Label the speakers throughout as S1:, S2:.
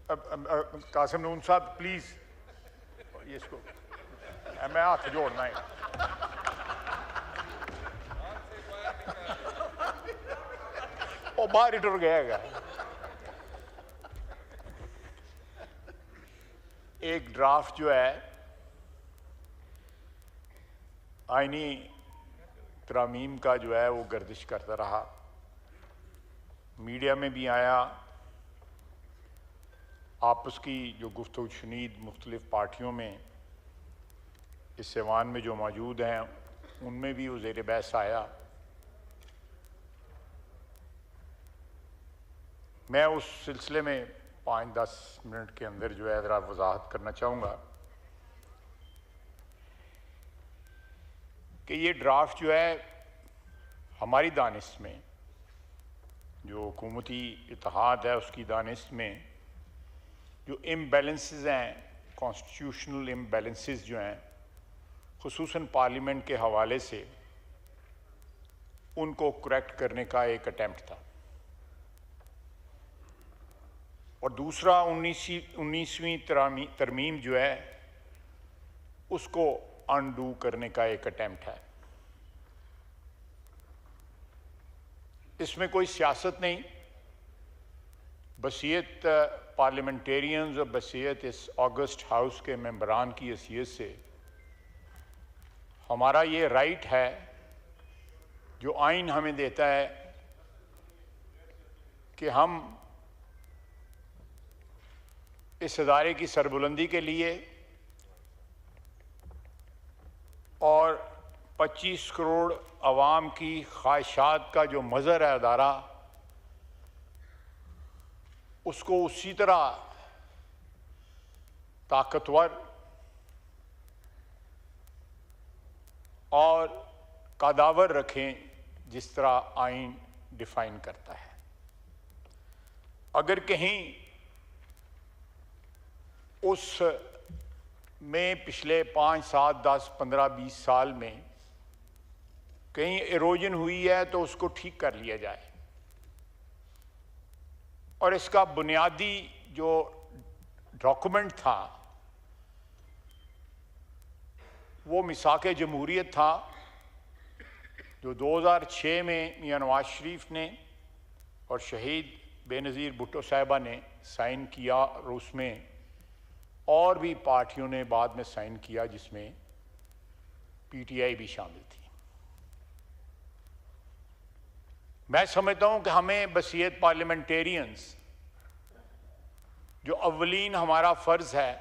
S1: कासिम नून साहब प्लीज ये इसको मैं हाथ जोड़ना है। वो बाहर ही टुर गया। एक ड्राफ्ट जो है आईनी तरामीम का जो है वो गर्दिश करता रहा, मीडिया में भी आया, आपस की जो गुफ्तगू शुनीद मुख्तलिफ पार्टियों में इस ऐवान में जो मौजूद हैं उनमें भी वो ज़ेर बहस आया। मैं उस सिलसिले में 5-10 मिनट के अंदर जो है ज़रा वजाहत करना चाहूँगा कि ये ड्राफ्ट जो है हमारी दानिश में, जो हुकूमती इत्तेहाद है उसकी दानिश में जो इम्बैलेंसेस हैं, कॉन्स्टिट्यूशनल इम्बैलेंसेस जो हैं खुसूसन पार्लियामेंट के हवाले से, उनको करेक्ट करने का एक अटेम्प्ट था। और दूसरा 19वीं तरमीम जो है उसको अनडू करने का एक अटेम्प्ट है। इसमें कोई सियासत नहीं, बसीयत पार्लियामेंटेरियंस और बसीयत इस ऑगस्ट हाउस के मेंबरान की हैसियत से हमारा ये राइट है जो आइन हमें देता है कि हम इस इदारे की सरबुलंदी के लिए और 25 करोड़ अवाम की ख्वाहिशात का जो मज़हर है अदारा, उसको उसी तरह ताकतवर और कादावर रखें जिस तरह आइन डिफाइन करता है। अगर कहीं उस में पिछले 5, 7, 10, 15, 20 साल में कहीं इरोजन हुई है तो उसको ठीक कर लिया जाए। और इसका बुनियादी जो डॉक्यूमेंट था वो मिसाक जमहूरियत था जो 2006 में मियां नवाज शरीफ ने और शहीद बेनज़ीर भुट्टो साहिबा ने साइन किया, और उसमें और भी पार्टियों ने बाद में साइन किया जिसमें पीटीआई भी शामिल थी। मैं समझता हूं कि हमें बसीयत पार्लियामेंटेरियंस जो अव्वलीन हमारा फ़र्ज़ है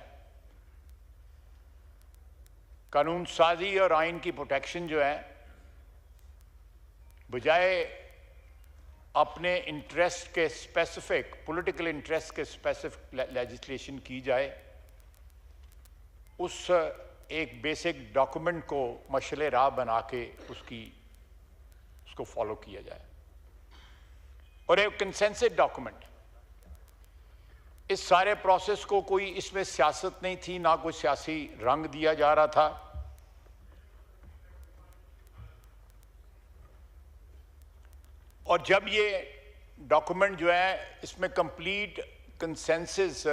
S1: कानून साजी और आइन की प्रोटेक्शन जो है, बजाय अपने इंटरेस्ट के स्पेसिफिक पॉलिटिकल इंटरेस्ट के स्पेसिफिक लेजिस्लेशन की जाए, उस एक बेसिक डॉक्यूमेंट को मशले राह बना के उसको फॉलो किया जाए। और एक कंसेंसस डॉक्यूमेंट, इस सारे प्रोसेस को कोई इसमें सियासत नहीं थी, ना कोई सियासी रंग दिया जा रहा था। और जब ये डॉक्यूमेंट जो है इसमें कंप्लीट कंसेंसस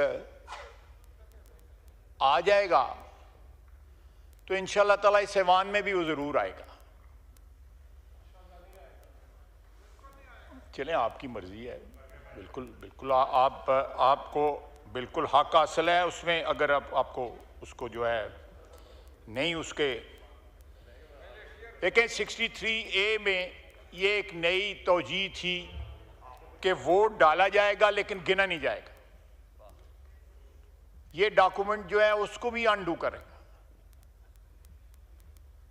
S1: आ जाएगा तो इंशाअल्लाह ताला इस ऐवान में भी वो जरूर आएगा। चलें, आपकी मर्जी है, बिल्कुल बिल्कुल आपको बिल्कुल हक हासिल है उसमें। अगर आपको उसको जो है नहीं उसके देखें 63A में ये एक नई तौजीह थी कि वोट डाला जाएगा लेकिन गिना नहीं जाएगा। ये डॉक्यूमेंट जो है उसको भी अनडू करेगा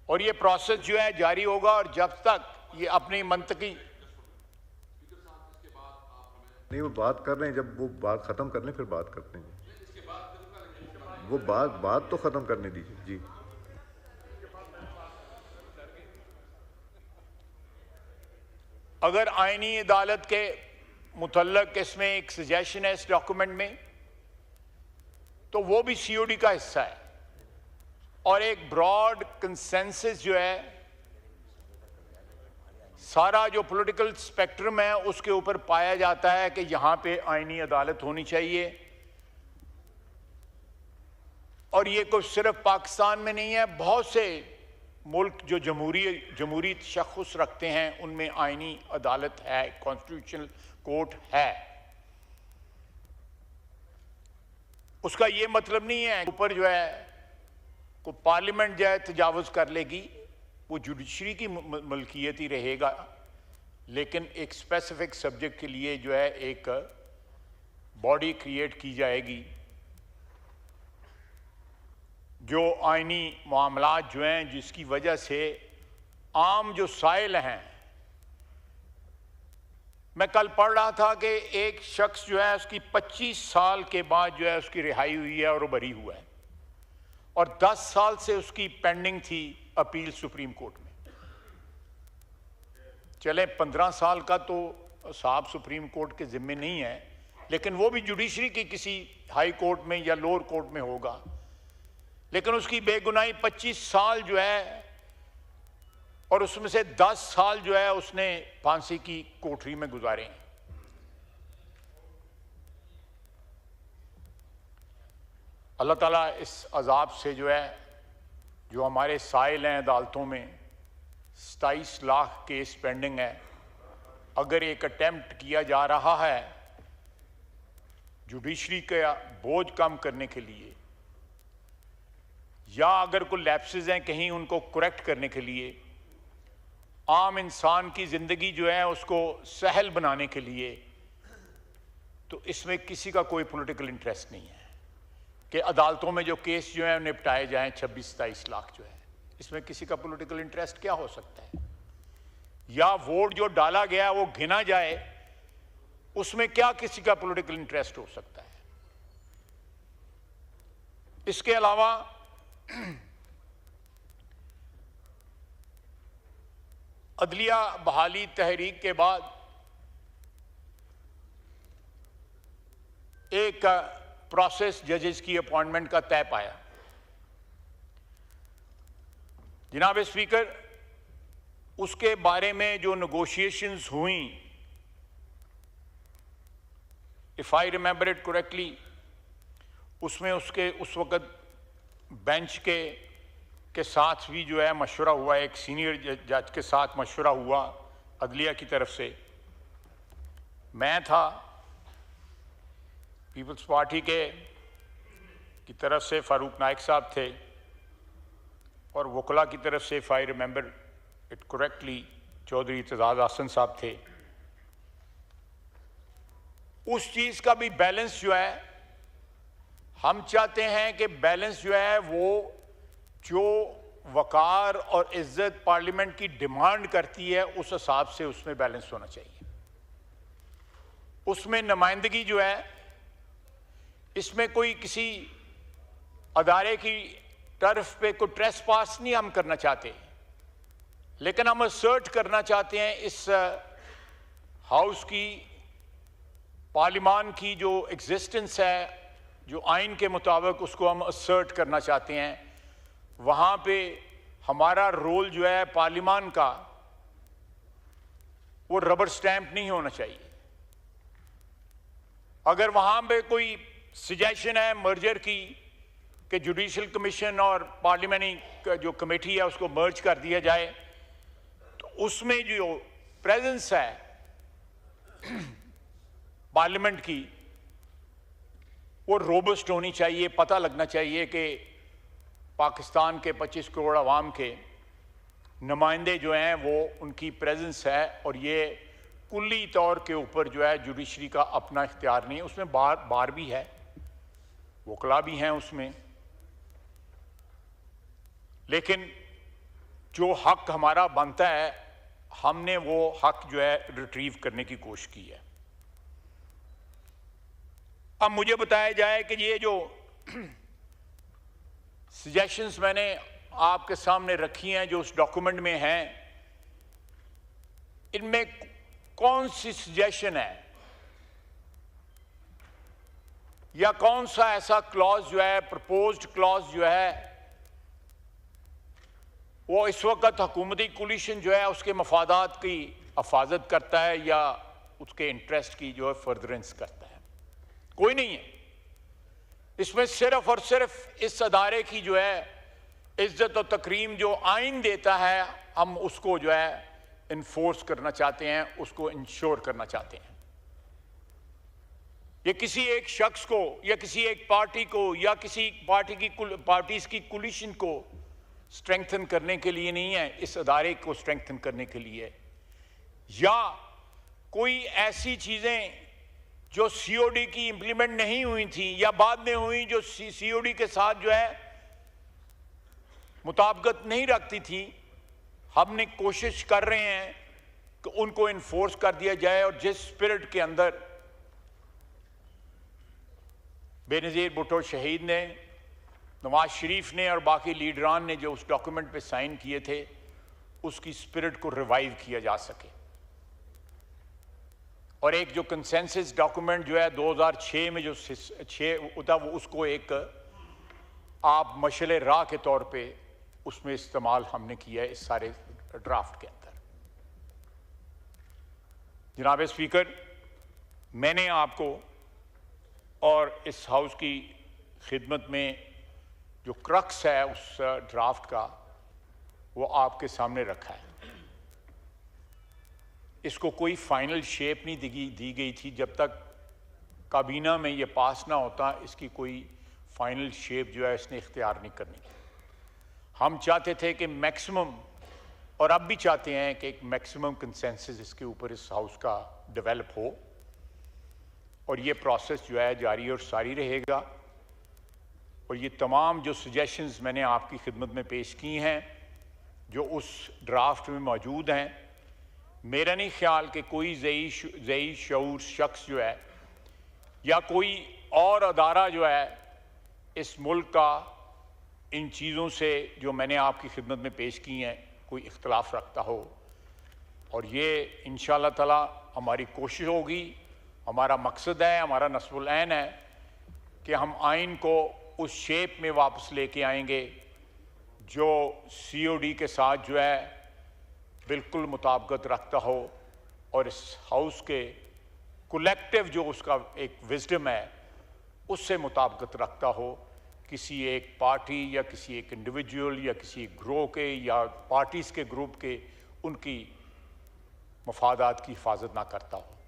S1: और ये प्रोसेस जो है जारी होगा। और जब तक ये अपनी मंतकी
S2: नहीं, वो बात कर रहे हैं, जब वो बात खत्म कर लें फिर बात करते हैं। वो बात तो खत्म करने दीजिए जी।
S1: अगर आईनी अदालत के मुतल्लक इसमें एक सजेशन है इस डॉक्यूमेंट में, तो वो भी सीओडी का हिस्सा है। और एक ब्रॉड कंसेंसस जो है सारा जो पॉलिटिकल स्पेक्ट्रम है उसके ऊपर पाया जाता है कि यहाँ पे आईनी अदालत होनी चाहिए और ये कोई सिर्फ पाकिस्तान में नहीं है, बहुत से मुल्क जो जमहूरी तशख़्ख़ुस रखते हैं उनमें आइनी अदालत है, कॉन्स्टिट्यूशनल कोर्ट है। उसका ये मतलब नहीं है ऊपर जो है को पार्लियामेंट जो है तजावुज़ कर लेगी, वो जुडिशरी की मलकियत ही रहेगा, लेकिन एक स्पेसिफिक सब्जेक्ट के लिए जो है एक बॉडी क्रिएट की जाएगी जो आइनी मामलात जो हैं, जिसकी वजह से आम जो साइल हैं। मैं कल पढ़ रहा था कि एक शख्स जो है उसकी 25 साल के बाद जो है उसकी रिहाई हुई है और वो बरी हुआ है, और 10 साल से उसकी पेंडिंग थी अपील सुप्रीम कोर्ट में। चले 15 साल का तो साहब सुप्रीम कोर्ट के जिम्मे नहीं है, लेकिन वो भी जुडिशरी की किसी हाई कोर्ट में या लोअर कोर्ट में होगा, लेकिन उसकी बेगुनाही 25 साल जो है, और उसमें से 10 साल जो है उसने फांसी की कोठरी में गुजारे हैं। अल्लाह ताला इस अजाब से जो है, जो हमारे साइल हैं अदालतों में 27 लाख केस पेंडिंग है, अगर एक अटेम्प्ट किया जा रहा है जुडिशरी का बोझ कम करने के लिए, या अगर कोई लैप्सेस हैं कहीं उनको करेक्ट करने के लिए, आम इंसान की ज़िंदगी जो है उसको सहल बनाने के लिए, तो इसमें किसी का कोई पॉलिटिकल इंटरेस्ट नहीं है कि अदालतों में जो केस जो है निपटाए जाएं 26-27 लाख जो है, इसमें किसी का पॉलिटिकल इंटरेस्ट क्या हो सकता है? या वोट जो डाला गया वो गिना जाए, उसमें क्या किसी का पॉलिटिकल इंटरेस्ट हो सकता है? इसके अलावा अदलिया बहाली तहरीक के बाद एक प्रोसेस जजेस की अपॉइंटमेंट का तय पाया। जनाब स्पीकर, उसके बारे में जो नेगोशिएशंस हुई, if I remember it correctly, उसमें उसके उस वक़्त बेंच के साथ भी जो है मशवरा हुआ, एक सीनियर जज के साथ मशवरा हुआ अदलिया की तरफ से। मैं था, पीपल्स पार्टी की तरफ से फारूक नाइक साहब थे, और वकला की तरफ से if I remember it correctly Chaudhry Aitzaz Hasan साहब थे। उस चीज़ का भी बैलेंस जो है, हम चाहते हैं कि बैलेंस जो है वो जो वकार और इज्जत पार्लियामेंट की डिमांड करती है उस हिसाब से उसमें बैलेंस होना चाहिए। उसमें नुमाइंदगी जो है, इसमें कोई किसी अदारे की तरफ पे कोई ट्रेसपास नहीं हम करना चाहते, लेकिन हम असर्ट करना चाहते हैं इस हाउस की, पार्लियामान की जो एग्जिस्टेंस है, जो आइन के मुताबिक उसको हम असर्ट करना चाहते हैं। वहाँ पे हमारा रोल जो है पार्लियामान का, वो रबर स्टैंप नहीं होना चाहिए। अगर वहाँ पे कोई सजेशन है मर्जर की कि जुडिशल कमीशन और पार्लियामेंट्री जो कमेटी है उसको मर्ज कर दिया जाए, तो उसमें जो प्रेजेंस है पार्लियामेंट की वो रोबस्ट होनी चाहिए। पता लगना चाहिए कि पाकिस्तान के 25 करोड़ आवाम के नुमाइंदे जो हैं वो उनकी प्रेजेंस है, और ये कुल्ली तौर के ऊपर जो है जुडिशरी का अपना इख्तियार नहीं है। उसमें बार भी है, वकला भी हैं उसमें, लेकिन जो हक हमारा बनता है हमने वो हक जो है रिट्रीव करने की कोशिश की है। अब मुझे बताया जाए कि ये जो सजेशंस मैंने आपके सामने रखी हैं, जो उस डॉक्यूमेंट में हैं, इनमें कौन सी सजेशन है या कौन सा ऐसा क्लॉज जो है, प्रपोज्ड क्लॉज जो है, वो इस वक्त हुकूमती कोलिशन जो है उसके मफादात की हिफाजत करता है या उसके इंटरेस्ट की जो है फर्दरेंस करता है? कोई नहीं है। इसमें सिर्फ और सिर्फ इस अदारे की जो है इज्जत और तकरीम जो आइन देता है, हम उसको जो है इन्फोर्स करना चाहते हैं, उसको इंश्योर करना चाहते हैं। ये किसी एक शख्स को या किसी एक पार्टी को या किसी पार्टीज की कोलिशन को स्ट्रेंथन करने के लिए नहीं है, इस अदारे को स्ट्रेंथन करने के लिए, या कोई ऐसी चीजें जो सीओडी की इंप्लीमेंट नहीं हुई थी या बाद में हुई, जो सीओडी के साथ जो है मुताबिकत नहीं रखती थी, हमने कोशिश कर रहे हैं कि उनको इन्फोर्स कर दिया जाए। और जिस स्पिरिट के अंदर बेनज़ीर भुट्टो शहीद ने, नवाज शरीफ ने और बाकी लीडरान ने जो उस डॉक्यूमेंट पे साइन किए थे, उसकी स्पिरिट को रिवाइव किया जा सके। और एक जो कंसेंसस डॉक्यूमेंट जो है 2006 में जो 6 होता, वो उसको एक आप मशले राह के तौर पे उसमें इस्तेमाल हमने किया है इस सारे ड्राफ्ट के अंदर। जनाब स्पीकर, मैंने आपको और इस हाउस की खिदमत में जो क्रक्स है उस ड्राफ्ट का, वो आपके सामने रखा है। इसको कोई फाइनल शेप नहीं दी गई थी जब तक काबीना में ये पास ना होता, इसकी कोई फाइनल शेप जो है इसने इख्तियार नहीं करनी। हम चाहते थे कि मैक्सिमम, और अब भी चाहते हैं कि एक मैक्सिमम कंसेंसस इसके ऊपर इस हाउस का डेवलप हो, और ये प्रोसेस जो है जारी और सारी रहेगा। और ये तमाम जो सजेशंस मैंने आपकी खिदमत में पेश की हैं, जो उस ड्राफ्ट में मौजूद हैं, मेरा नहीं ख्याल कि कोई ज़ई शऊर शख्स जो है या कोई और अदारा जो है इस मुल्क का इन चीज़ों से जो मैंने आपकी खिदमत में पेश की हैं कोई इख्तलाफ रखता हो। और ये इंशाअल्लाह ताला हमारी कोशिश होगी, हमारा मकसद है, हमारा नस्बुल ऐन है कि हम आइन को उस शेप में वापस लेके आएंगे जो सीओडी के साथ जो है बिल्कुल मुताबिकत रखता हो, और इस हाउस के कलेक्टिव जो उसका एक विजडम है उससे मुताबिकत रखता हो। किसी एक पार्टी या किसी एक इंडिविजुअल या किसी ग्रोह के या पार्टीज़ के ग्रुप के उनकी मफादात की हिफाजत ना करता हो।